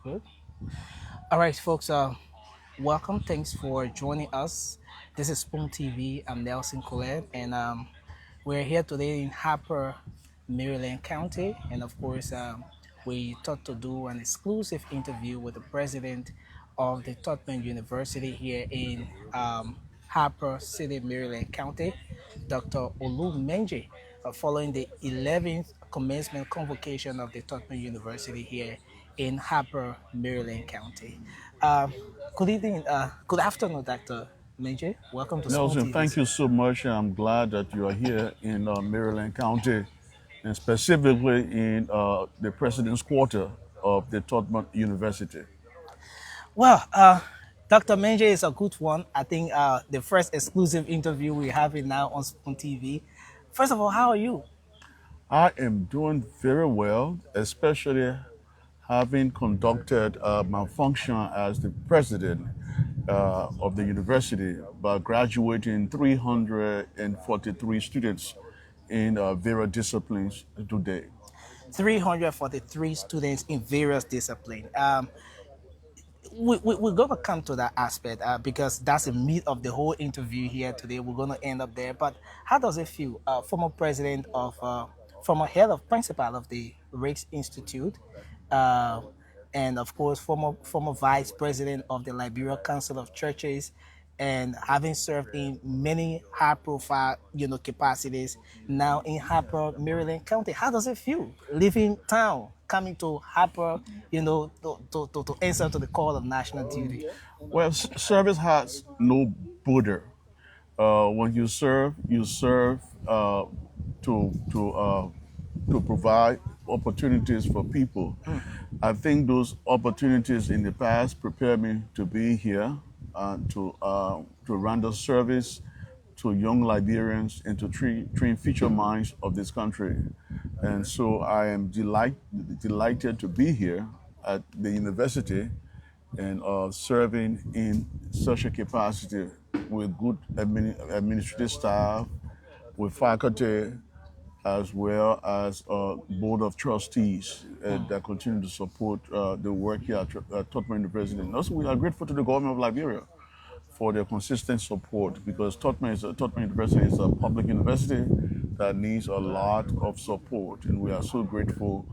Good. All right, folks. Welcome. Thanks for joining us. This is Spoon TV. I'm Nelson Colette, and we're here today in Harper, Maryland County, and of course, we thought to do an exclusive interview with the president of the Tubman University here in Harper City, Maryland County, Dr. Olu Menjay, following the 11th commencement convocation of the Tubman University here in Harper, Maryland County. Um, Good evening, good afternoon, Dr. Menjay. Welcome to Spoon Nelson, TV, thank sir. you so much. I'm glad that you are here in Maryland County and specifically in the President's Quarter of the Tubman University. Well, Dr. Menjay is a good one. I think the first exclusive interview we're having now on Spoon TV. First of all, how are you? I am doing very well, especially having conducted my function as the president of the university by graduating 343 students in various disciplines today. 343 students in various disciplines. We're going to come to that aspect because that's the meat of the whole interview here today. We're going to end up there. But how does it feel? Former head of principal of the Rakes Institute, uh, and of course, former vice president of the Liberia Council of Churches, and having served in many high-profile, capacities now in Harper, Maryland County. How does it feel leaving town, coming to Harper, to answer to the call of national duty? Well, service has no border. When you serve to provide opportunities for people. I think those opportunities in the past prepared me to be here to render service to young Liberians and to train future minds of this country. And so I am delighted to be here at the university and serving in such a capacity with good administrative staff, with faculty, as well as a board of trustees that continue to support the work here at Tubman University. And also, we are grateful to the government of Liberia for their consistent support because Tubman University is a public university that needs a lot of support, and we are so grateful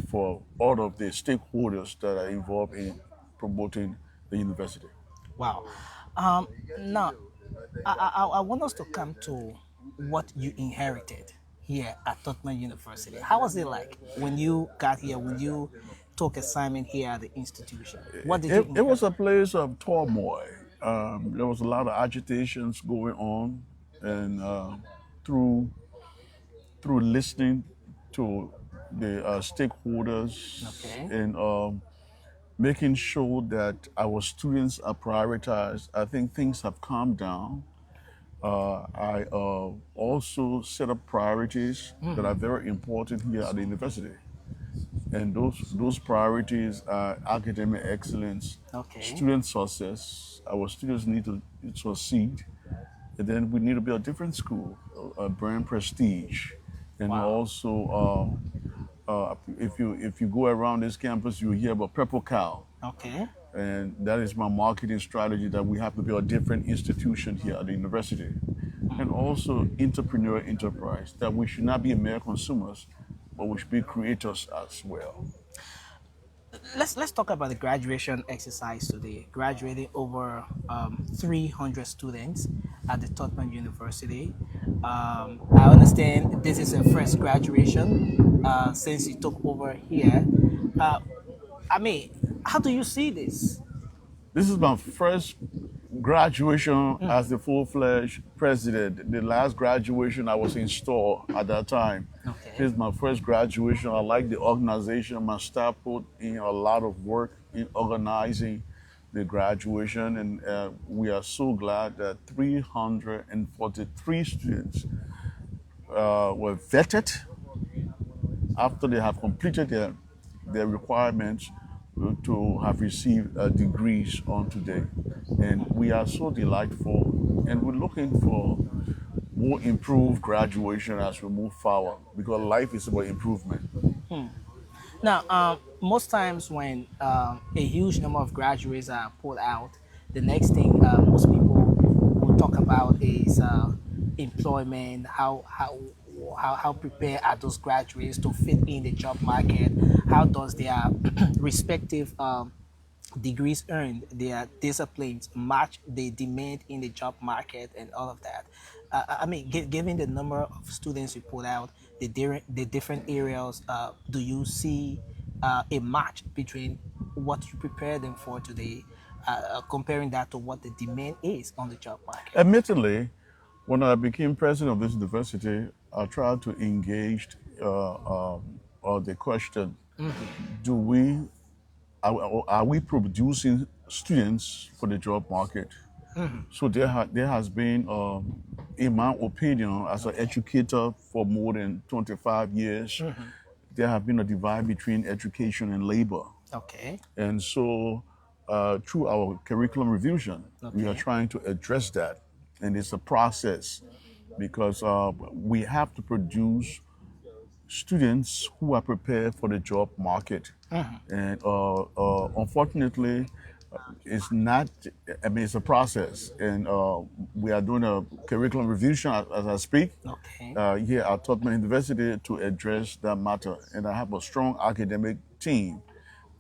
for all of the stakeholders that are involved in promoting the university. Wow. Now, I want us to come to what you inherited here at Tubman University. How was it like when you got here, when you took assignment here at the institution? What did you It inherit? was a place of turmoil. There was a lot of agitations going on, and through listening to the stakeholders Okay. and making sure that our students are prioritized, I think things have calmed down. I also set up priorities that are very important here at the university. And those priorities are academic excellence, Okay. student success. Our students need to succeed. And then we need to be a different school, a brand prestige. And Wow. also, if you go around this campus, you hear about Purple Cow. Okay. And that is my marketing strategy that we have to be a different institution here at the university. And also entrepreneurial enterprise, that we should not be mere consumers, but we should be creators as well. Let's talk about the graduation exercise today. Graduating over 300 students at the Tubman University. I understand this is a first graduation since you took over here. Uh, I mean, how do you see this? This is my first graduation as the full-fledged president. The last graduation I was in store at that time. Okay. This is my first graduation. I like the organization. My staff put in a lot of work in organizing the graduation, and we are so glad that 343 students were vetted after they have completed their requirements to have received degrees on today. And we are so delightful, and we're looking for more improved graduation as we move forward because life is about improvement. Now, most times when a huge number of graduates are pulled out, the next thing most people will talk about is employment. How prepared are those graduates to fit in the job market? How does their respective degrees earned, their disciplines match the demand in the job market and all of that. I mean, given the number of students you put out, the different areas, do you see a match between what you prepare them for today, comparing that to what the demand is on the job market? Admittedly, when I became president of this university, I tried to engage the question: Do we are we producing students for the job market? So there has been, in my opinion, as an educator for more than 25 years, there have been a divide between education and labor. Okay. And so, through our curriculum revision, we are Okay. trying to address that. And it's a process because we have to produce students who are prepared for the job market. And unfortunately, it's not, I mean, it's a process. And we are doing a curriculum revision as I speak Okay. here at Tubman University to address that matter. And I have a strong academic team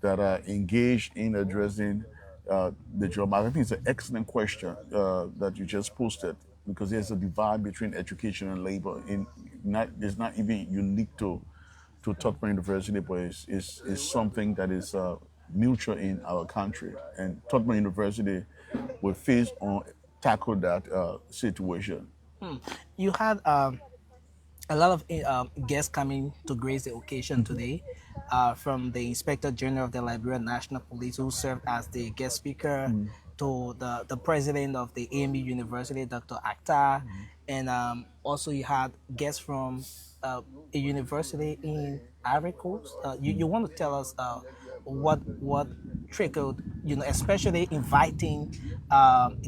that are engaged in addressing the job market. I think it's an excellent question that you just posted because there's a divide between education and labor. It's not even unique to Tubman University, but it's something that is mutual in our country. And Tubman University will face on tackle that situation. You had a lot of guests coming to grace the occasion today, from the Inspector General of the Liberia National Police, who served as the guest speaker, to the president of the AMU University, Dr. Akhtar, and also you had guests from a university in Ivory Coast. You want to tell us what trickled, especially inviting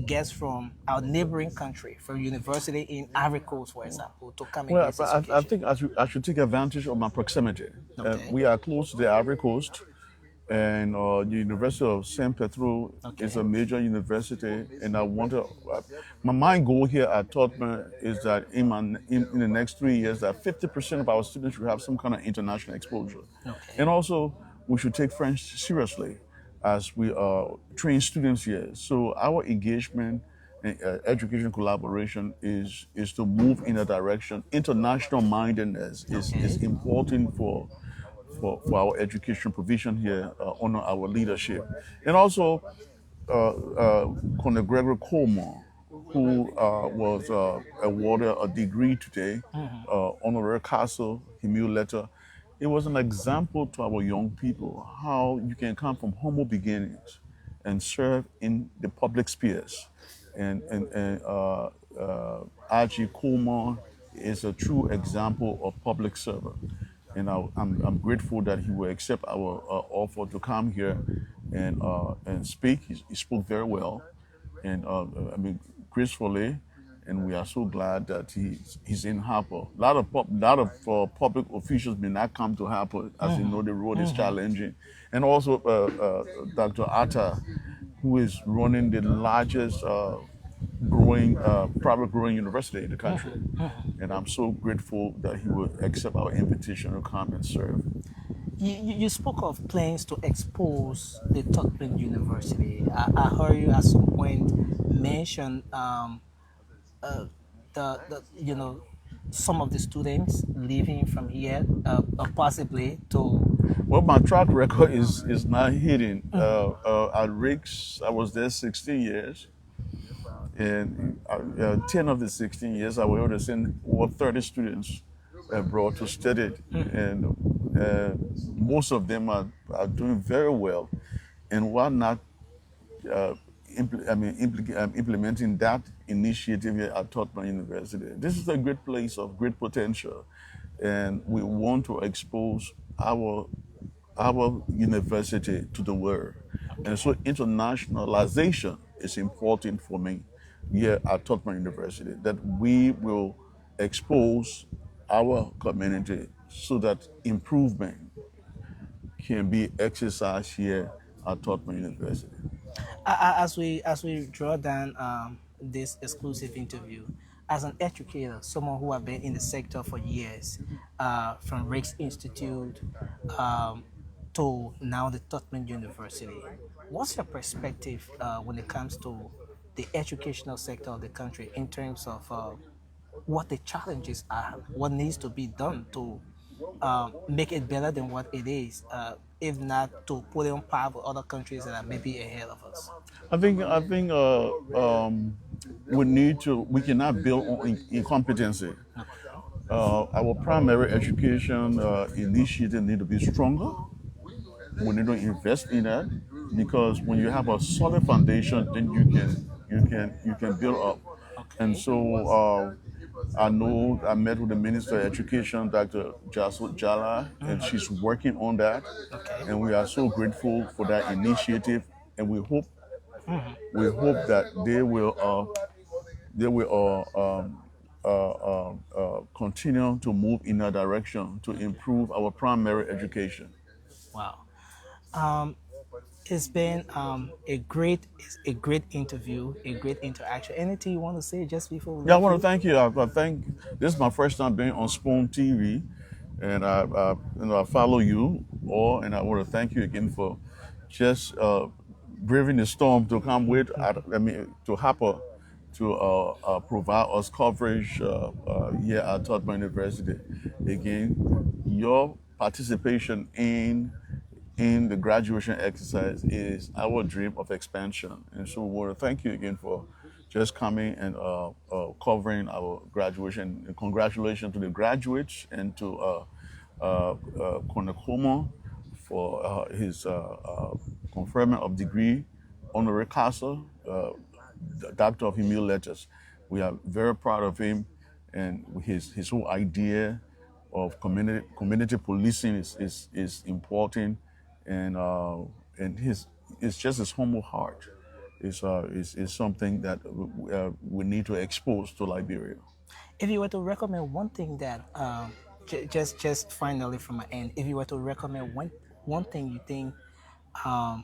guests from our neighboring country, from university in Ivory Coast, for example, to come and Well, grace this I occasion. think I should take advantage of my proximity. Okay. We are close to the Ivory Coast, and the University of Saint Petro is Okay. a major university. And I want to, my main goal here at Tottenham is that in the next 3 years, that 50% of our students should have some kind of international exposure, Okay. and also we should take French seriously as we train students here. So our engagement and education collaboration is to move in a direction. International mindedness is Okay. important for our education provision here under our leadership. And also, Colonel Gregory Coleman, who was awarded a degree today, honorary castle, Hemu letter. It was an example to our young people how you can come from humble beginnings and serve in the public spheres. And IG Coleman is a true example of public servant. And I'm grateful that he will accept our offer to come here and speak. He spoke very well, and I mean gracefully, and we are so glad that he's in Harper. A lot of public officials may not come to Harper, as you know the road is challenging, and also Dr. Atta, who is running the largest growing private growing university in the country. And I'm so grateful that he would accept our invitation to come and serve. You spoke of plans to expose the Tubman University. I heard you at some point mention the some of the students leaving from here, possibly to. Well, my track record is not hidden. At Rick's, I was there 16 years, and 10 of the 16 years, I was able to send over 30 students abroad to study, and most of them are doing very well. And why not implementing that initiative here at Tubman University? This is a great place of great potential, and we want to expose our university to the world. And so internationalization is important for me here at Tubman University, that we will expose our community so that improvement can be exercised here at Tubman University. As we draw down this exclusive interview, as an educator, someone who have been in the sector for years, from Rick's Institute um, to now the Tubman University, what's your perspective when it comes to the educational sector of the country in terms of what the challenges are, what needs to be done to make it better than what it is, if not to put it on par with other countries that are maybe ahead of us? I think we cannot build on incompetency. Our primary education initiative need to be stronger. We need to invest in that because when you have a solid foundation, then you can build up. And Okay. so I know I met with the Minister of Education, Dr. Jasut Jala, and she's working on that. Okay. And we are so grateful for that initiative. And we hope that they will continue to move in that direction to improve our primary education. Wow. Um, it's been a great interview, a great interaction. Anything you want to say just before we Yeah, I let want to you? thank you. I think this is my first time being on Spoon TV, and I follow you all, and I want to thank you again for just braving the storm to come with. To Harper to provide us coverage here at Tubman University. Again, your participation in the graduation exercise is our dream of expansion. And so we want to thank you again for just coming and covering our graduation. And congratulations to the graduates and to Colemon for his conferment of degree, honorary causa, Doctor of Humane Letters. We are very proud of him and his whole idea of community policing is important, and his it's just his humble heart is something that we need to expose to Liberia. If you were to recommend one thing that, just finally from my end, if you were to recommend one thing you think um,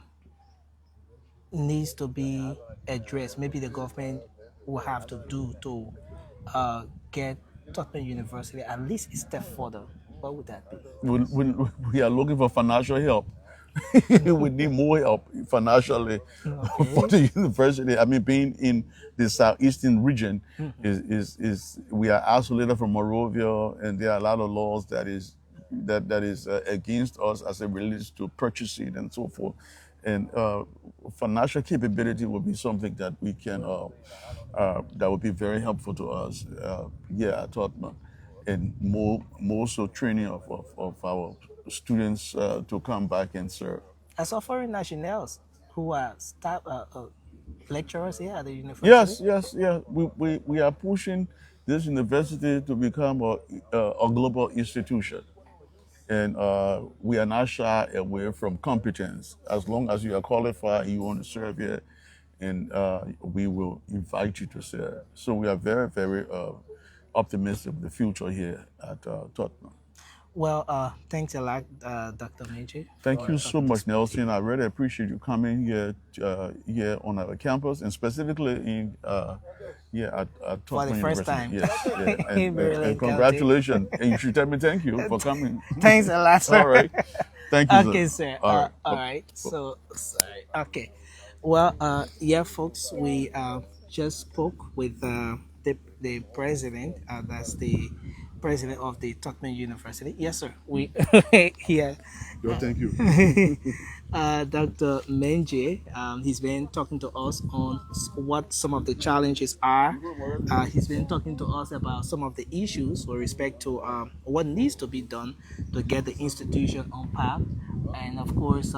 needs to be addressed, maybe the government will have to do to get Tubman University at least a step further, what would that be? We are looking for financial help. We need more help financially for Okay. the university. I mean, being in the southeastern region is we are isolated from Monrovia, and there are a lot of laws that is against us as it relates to purchasing and so forth. And financial capability will be something that we can that would be very helpful to us. Yeah, at Tottenham, and more so training of our students to come back and serve. As of foreign nationals who are staff lecturers here at the university. Yes, yes, yeah. We are pushing this university to become a global institution. And we are not shy away from competence. As long as you are qualified, you want to serve here, and we will invite you to serve. So we are very, very optimistic of the future here at Tottenham. Well, thanks a lot, Dr. Menjay, Thank for you so talking to much, Spoon TV. Nelson. I really appreciate you coming here on our campus, and specifically in at For the Tufts first University. time. Yes, yeah, Really and counting. congratulations. And you should tell me thank you for coming. Thanks a lot, All sir. right, thank you, sir. Okay, sir. All right. All right. So, sorry. Okay. Well, yeah, folks, we just spoke with the president. That's the president of the Tubman University. Yes, sir. We here. Yo, thank you. Dr. Menjay, he's been talking to us on what some of the challenges are. He's been talking to us about some of the issues with respect to what needs to be done to get the institution on path. And of course,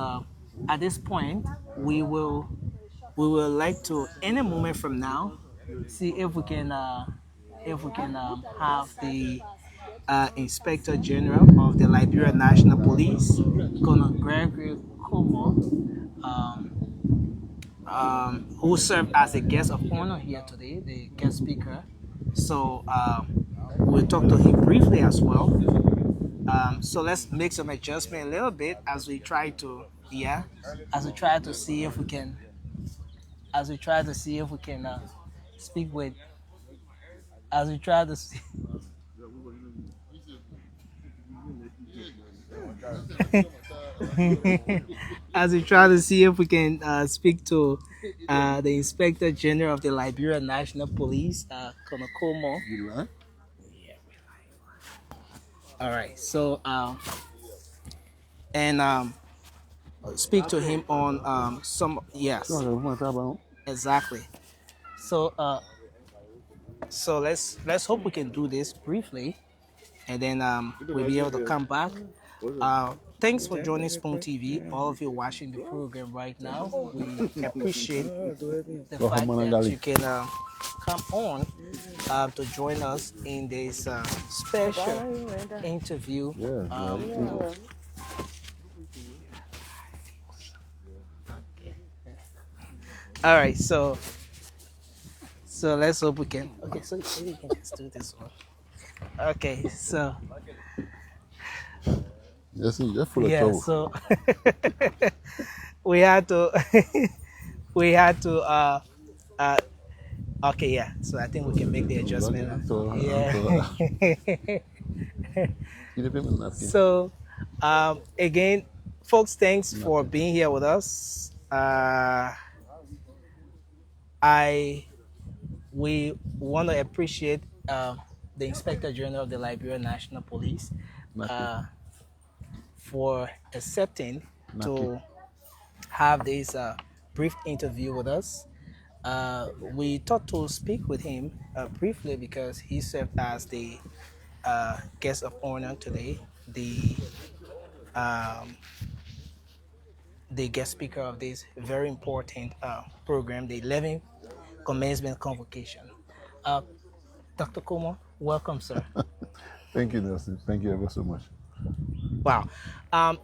at this point, we will like to, any moment from now, see if we can have the Inspector General of the Liberia National Police, Colonel Gregory who served as a guest of honor here today, the guest speaker. So we'll talk to him briefly as well. So let's make some adjustment a little bit as we try to, yeah, as we try to see if we can, as we try to see if we can speak with, as we try to see, as we try to see if we can speak to the Inspector General of the Liberia National Police, Colemon. All right. So and speak to him on some, yes, exactly. So so let's hope we can do this briefly, and then we'll be able to come back. Thanks for joining Spoon TV. All of you watching the program right now, we appreciate the fact that you can come on to join us in this special interview. All right, so let's hope we can. Okay, so maybe we can just do this one. Okay, so Yes, you're full of yeah, trouble. so we had to we had to okay, yeah, so I think we can make the adjustment. Yeah. So again, folks, thanks for being here with us. I We want to appreciate the Inspector General of the Liberia National Police uh, for accepting to have this brief interview with us. We thought to speak with him briefly because he served as the guest of honor today, um, the guest speaker of this very important program, the 11th commencement convocation. Uh, Dr. Como, welcome, sir. Thank you, Nelson. Thank you ever so much. Wow.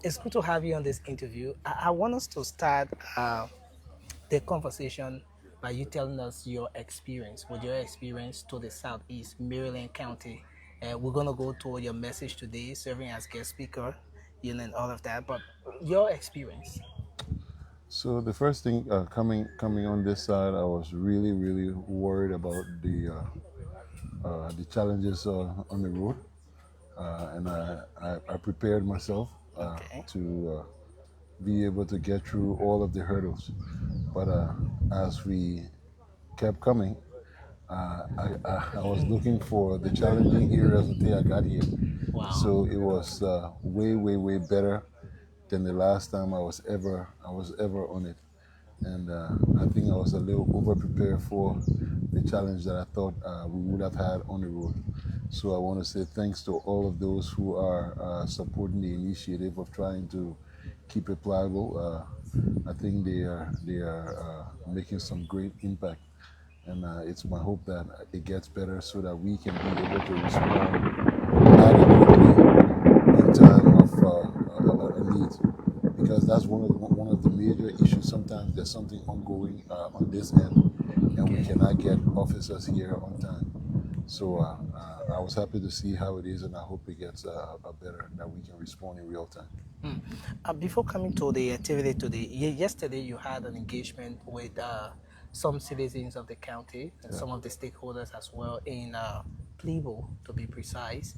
It's good to have you on this interview. I want us to start the conversation by you telling us your experience, with your experience to the Southeast Maryland County. We're going to go toward your message today, serving as guest speaker, you know, and all of that. But your experience. So the first thing coming on this side, I was really worried about the challenges on the road, and I prepared myself Okay. to be able to get through all of the hurdles. But as we kept coming, I was looking for the challenging areas until I got here. Wow. So it was way better than the last time I was ever on it. And I think I was a little over prepared for the challenge that I thought we would have had on the road. So I want to say thanks to all of those who are supporting the initiative of trying to keep it pliable. I think they are making some great impact, and it's my hope that it gets better so that we can be able to respond adequately in time of a need, because that's one of the major issues. Sometimes there's something ongoing on this end, and we cannot get officers here on time. So I was happy to see how it is, and I hope it gets better, that we can respond in real time. Before coming to the activity today, yesterday you had an engagement with some citizens of the county and some of the stakeholders as well in Plebo, to be precise,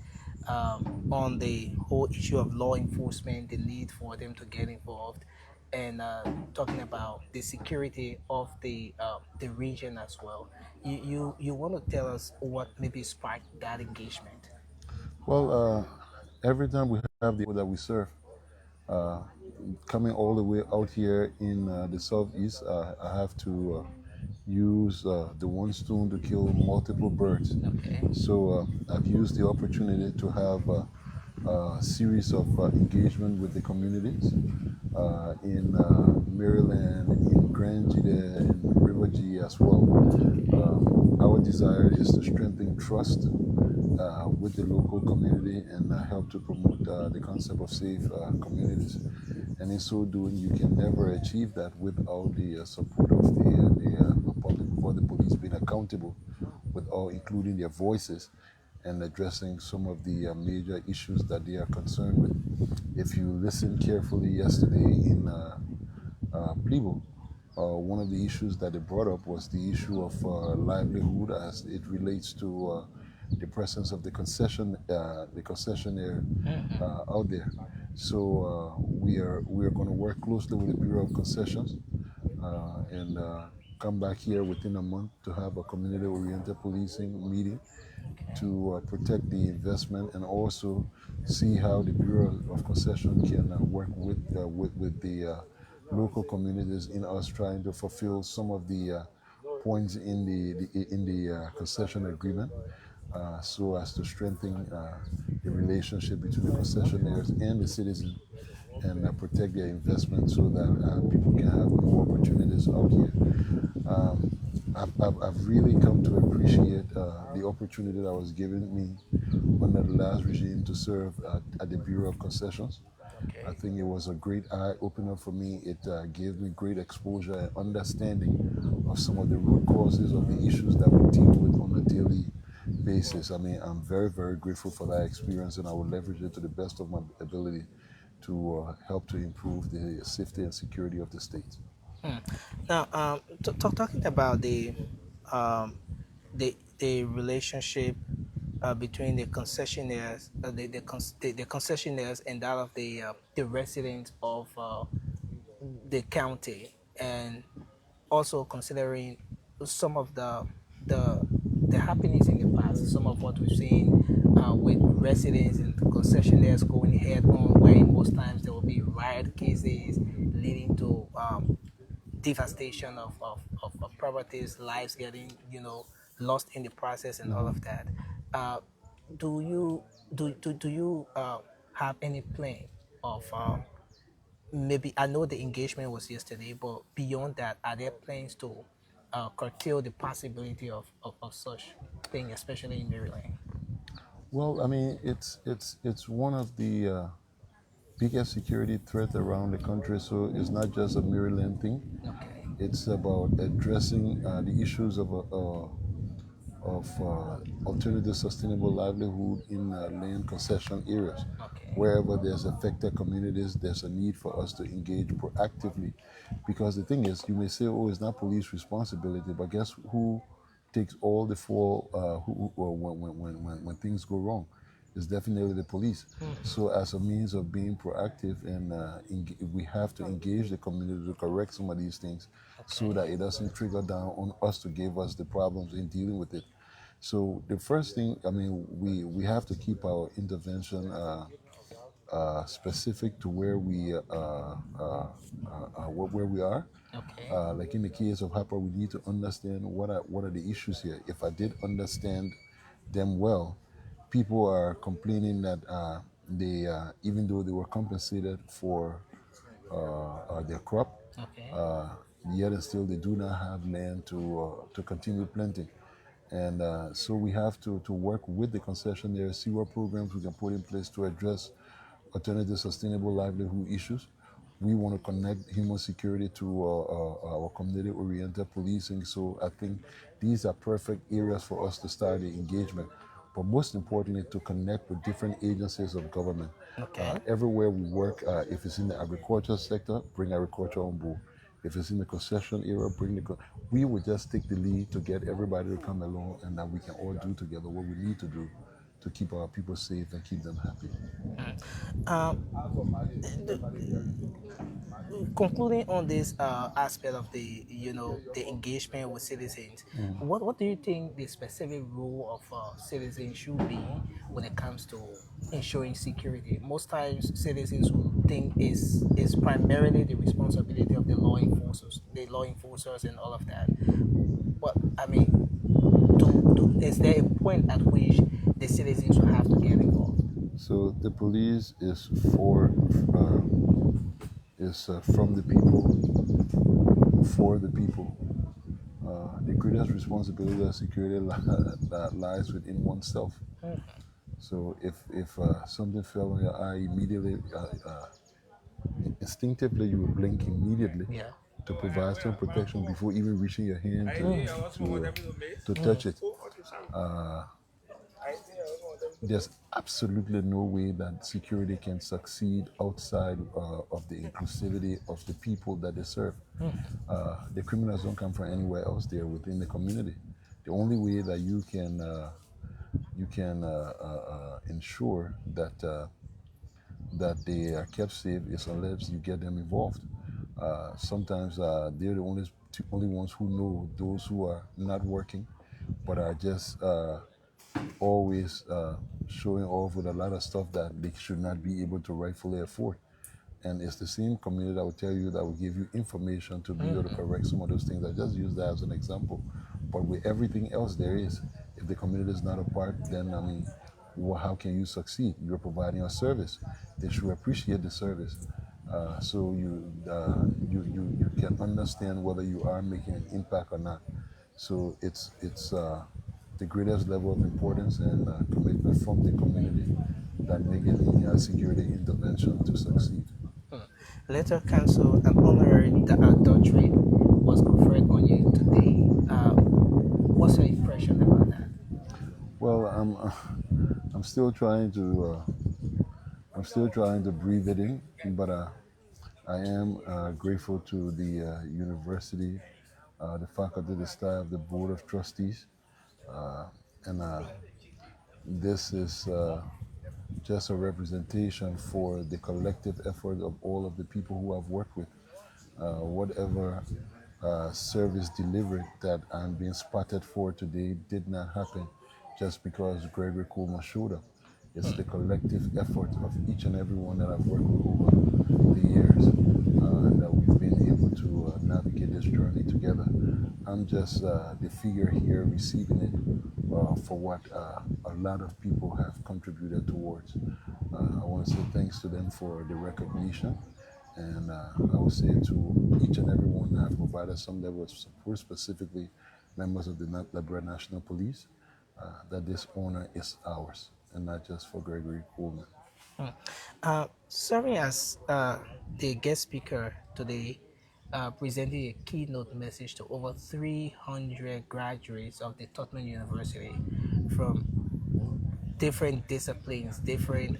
on the whole issue of law enforcement, the need for them to get involved, and talking about the security of the region as well. You want to tell us what maybe sparked that engagement? Well, every time we have the people that we serve, uh, coming all the way out here in the southeast, I have to use the one stone to kill multiple birds. Okay. So I've used the opportunity to have a series of engagement with the communities in Maryland, in Grand Jide, in River G as well. Our desire is to strengthen trust with the local community and help to promote the concept of safe communities. And in so doing, you can never achieve that without the support of the public, or the police being accountable, with all, including their voices, and addressing some of the major issues that they are concerned with. If you listen carefully yesterday in Plibo, one of the issues that they brought up was the issue of livelihood as it relates to the presence of the concessionaire out there. So we are going to work closely with the Bureau of Concessions and come back here within a month to have a community-oriented policing meeting to protect the investment and also see how the Bureau of Concession can work with the local communities in us trying to fulfill some of the points in the concession agreement, so as to strengthen the relationship between the concessionaires and the citizens and protect their investment so that people can have more opportunities out here. Um, I've really come to appreciate the opportunity that was given me under the last regime to serve at the Bureau of Concessions. I Okay. think it was a great eye opener for me. It gave me great exposure and understanding of some of the root causes of the issues that we deal with on a daily basis. I mean, I'm very, very grateful for that experience, and I will leverage it to the best of my ability to help to improve the safety and security of the state. Hmm. Now, talking about um, the relationship between the concessionaires, the concessionaires, and that of the residents of the county, and also considering some of the the happenings in the past, some of what we've seen with residents and concessionaires going head on, where most times there will be riot cases leading to devastation of properties, lives getting lost in the process, and all Mhm. of that. Uh, do you do you have any plan of maybe I know the engagement was yesterday, but beyond that, are there plans to curtail the possibility of such thing, especially in Maryland? Well, I mean, it's one of the biggest security threat around the country. So it's not just a Maryland thing. Okay. It's about addressing the issues of alternative sustainable livelihood in land concession areas. Okay. Wherever there's affected communities, there's a need for us to engage proactively. Because the thing is, you may say, oh, it's not police responsibility, but guess who takes all the fall when things go wrong? It's definitely the police. Hmm. So, as a means of being proactive, and we have to engage the community to correct some of these things so Okay. that it doesn't trigger down on us to give us the problems in dealing with it. So the first thing, I mean, we have to keep our intervention specific to where we are. Okay. Like in the case of Harper, we need to understand what are the issues here. If I did understand them well, people are complaining that they even though they were compensated for their crop, Okay. uh, yet and still they do not have land to continue planting. And so we have to work with the concessionaires, see what programs we can put in place to address alternative sustainable livelihood issues. We want to connect human security to our community-oriented policing. So I think these are perfect areas for us to start the engagement. But most importantly, to connect with different agencies of government. Okay. Everywhere we work, if it's in the agriculture sector, bring agriculture on board. If it's in the concession area, we would just take the lead to get everybody to come along and that we can all do together what we need to do to keep our people safe and keep them happy. Um, Concluding on this aspect of the engagement with citizens, what do you think the specific role of citizens should be when it comes to ensuring security? Most times citizens will think is primarily the responsibility of the law enforcers and all of that, but I mean, is there a point at which the citizens will have to get involved? So the police is from the people, for the people. The greatest responsibility of security that lies within oneself. So if something fell on your eye immediately, instinctively you will blink immediately Yeah. to provide some protection before even reaching your hand to touch it. Uh, there's absolutely no way that security can succeed outside of the inclusivity of the people that they serve. The criminals don't come from anywhere else; they're within the community. The only way that you can ensure that they are kept safe is unless you get them involved. Sometimes they're the only ones who know those who are not working, but are just always showing off with a lot of stuff that they should not be able to rightfully afford. And it's the same community that will tell you that will give you information to be able to correct some of those things. I just use that as an example. But with everything else there is, if the community is not a part, then I mean, how can you succeed? You're providing a service. They should appreciate the service. So you can understand whether you are making an impact or not. So it's the greatest level of importance and commitment from the community that make any security intervention to succeed. Letter Council and honorary doctorate was conferred on you today. What's your impression about that? Well, I'm still trying to breathe it in, but I am grateful to the university, the faculty, the staff, the board of trustees, uh, and this is just a representation for the collective effort of all of the people who I've worked with. Whatever service delivered that I'm being spotted for today did not happen just because Gregory Coleman showed up. It's the collective effort of each and every one that I've worked with over the years that we've been able to navigate this journey together. I'm just the figure here receiving it for what a lot of people have contributed towards. I want to say thanks to them for the recognition. And I would say to each and every one that have provided some level of support, specifically members of the Liberia National Police, that this honor is ours and not just for Gregory Coleman. Serving as the guest speaker today, presented a keynote message to over 300 graduates of the Tubman University from different disciplines, different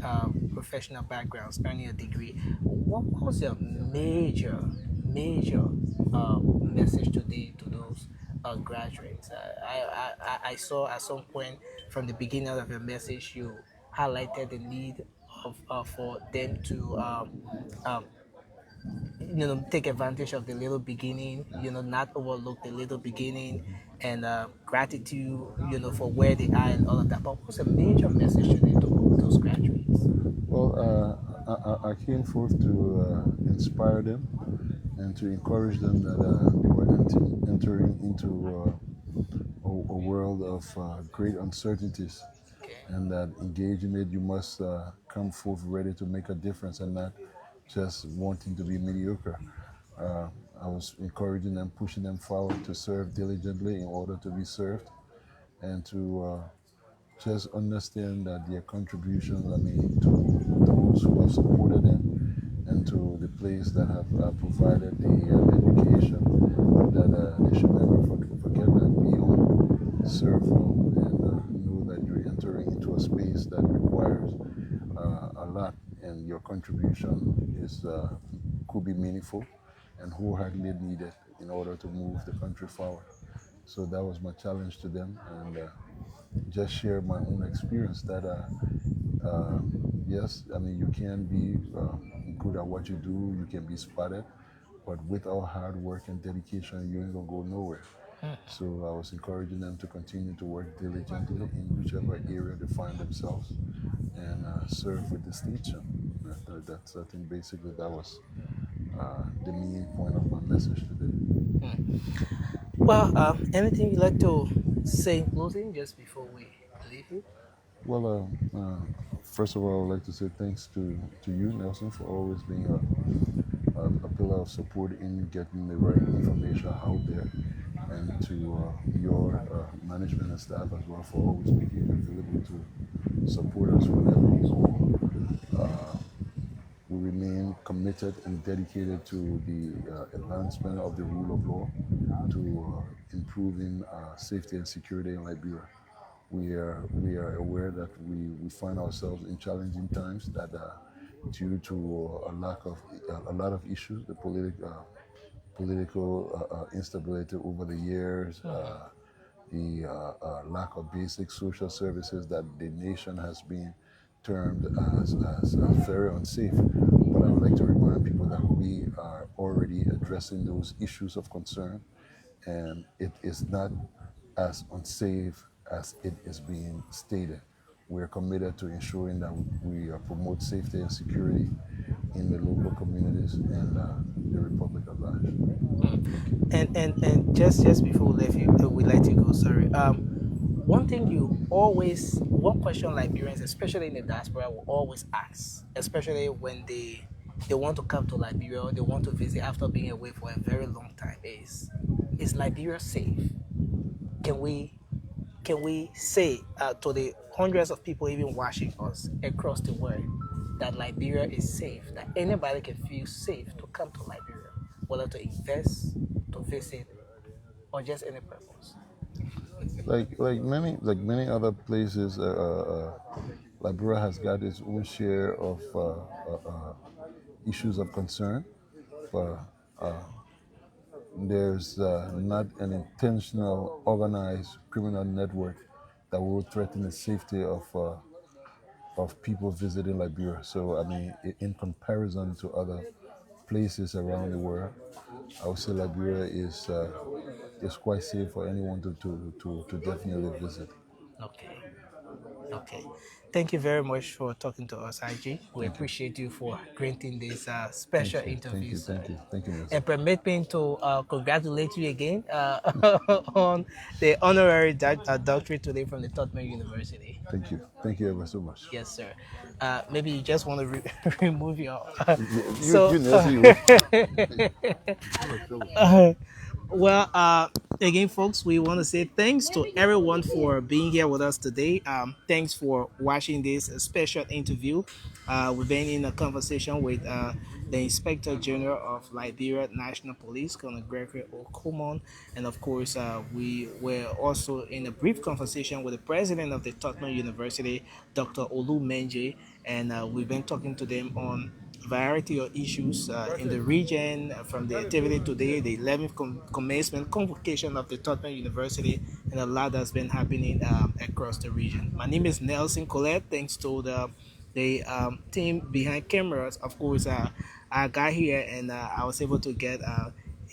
professional backgrounds, earning a degree. What was your major message today to those graduates? I saw at some point from the beginning of your message, you highlighted the need of for them to um, take advantage of the little beginning, not overlook the little beginning, and gratitude, for where they are and all of that. But what's a major message today to those graduates? Well, I came forth to inspire them and to encourage them that they were entering into a world of great uncertainties, Okay. and that engaging it, you must come forth ready to make a difference and not just wanting to be mediocre. Uh, I was encouraging them, pushing them forward to serve diligently in order to be served, and to just understand that their contributions, I mean, to those who have supported them and to the place that have provided the education, that they should never forget that beyond serve from and know that you're entering into a space that requires a lot, and your contribution is could be meaningful and wholeheartedly needed in order to move the country forward. So that was my challenge to them, and just share my own experience that uh, yes, I mean, you can be good at what you do, you can be spotted, but without hard work and dedication, you ain't gonna go nowhere. So I was encouraging them to continue to work diligently in whichever area they find themselves and serve with distinction. That's, I think, basically that was the main point of my message today. Well, anything you'd like to say in closing just before we leave you? Well, first of all, I would like to say thanks to you, Nelson, for always being a pillar of support in getting the right information out there, and to your management and staff as well for always making available to support us whenever we call. We remain committed and dedicated to the advancement of the rule of law, to improving safety and security in Liberia. We are aware that we find ourselves in challenging times that due to a lot of issues, the political instability over the years, the lack of basic social services that the nation has been termed as very unsafe. But I would like to remind people that we are already addressing those issues of concern, and it is not as unsafe as it is being stated. We're committed to ensuring that we promote safety and security in the local communities and the Republic at large. Thank you. And just before we let you go. Sorry. One thing one question Liberians, especially in the diaspora, will always ask, especially when they want to come to Liberia or they want to visit after being away for a very long time, is Liberia safe? Can we can we say to the hundreds of people even watching us across the world that Liberia is safe, that anybody can feel safe to come to Liberia, whether to invest, to visit, or just any purpose? Like many other places, Liberia has got its own share of issues of concern. But there's not an intentional, organized criminal network that will threaten the safety of people visiting Liberia. So, I mean, in comparison to other places around the world, I would say Liberia is quite safe for anyone to definitely visit. Okay. Okay. Thank you very much for talking to us, IG. We Thank you. appreciate you for granting this special Thank interview, you. sir. Thank you. Thank you, Nelson. And permit me to congratulate you again on the honorary doctorate today from the Tubman University. Thank you. Thank you ever so much. Yes, sir. Maybe you just want to remove your. You, so, Nelson, you. well, again, folks, we want to say thanks to everyone for being here with us today. Thanks for watching this special interview. We've been in a conversation with the Inspector General of Liberia National Police, Colonel Gregory and Colemon, and of course, we were also in a brief conversation with the President of the Tubman University, Dr. Olu Menjay, and we've been talking to them on variety of issues in the region, from the activity today, the 11th commencement convocation of the Tubman University, and a lot that's been happening across the region. My name is Nelson Colette. Thanks to the team behind cameras. Of course, I got here and I was able to get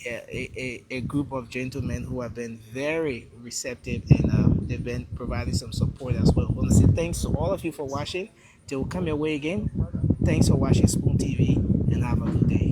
a group of gentlemen who have been very receptive, and they've been providing some support as well. I want to say thanks to all of you for watching. Till we come your way again. Thanks for watching Spoon TV and have a good day.